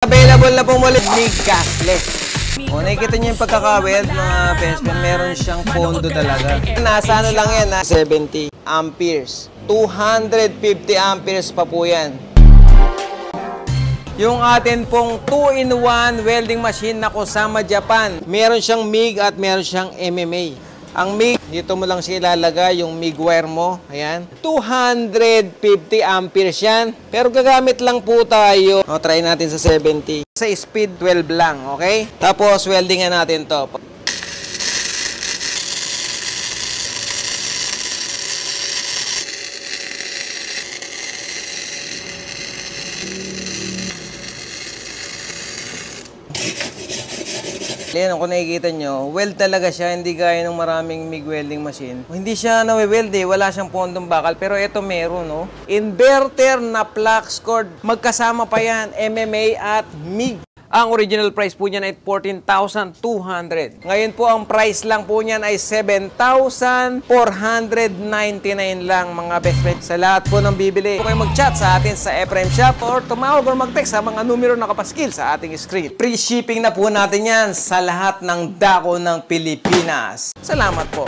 Available na pong muli MIG gasless. O, nakikita niyo yung pagkakaweld mga best friend, meron siyang pondo talaga. Nasa ano lang yan, 70 amperes. 250 amperes pa po yan. Yung atin pong 2-in-1 welding machine na Kosama Japan. Meron siyang MIG at meron siyang MMA. Ang MIG, dito mo lang siya ilalagay, yung MIG wire mo. Ayan. 250 amperes yan. Pero gagamit lang po tayo. O, try natin sa 70. Sa speed 12 lang, okay? Tapos, weldingan natin to. Ayan, kung nakikita nyo, weld talaga siya, hindi gaya ng maraming MIG welding machine. Hindi siya nawe-weld wala siyang pondong bakal, pero ito meron, no? Inverter na flux cord, magkasama pa yan, MMA at MIG. Ang original price po niyan ay 14,200. Ngayon po, ang price lang po niyan ay 7,499 lang, mga best friends. Sa lahat po ng bibili, po kayo mag-chat sa atin sa Ephraim Shop or tumawag or mag-text sa mga numero na nakapaskil sa ating screen. Free shipping na po natin yan sa lahat ng dako ng Pilipinas. Salamat po.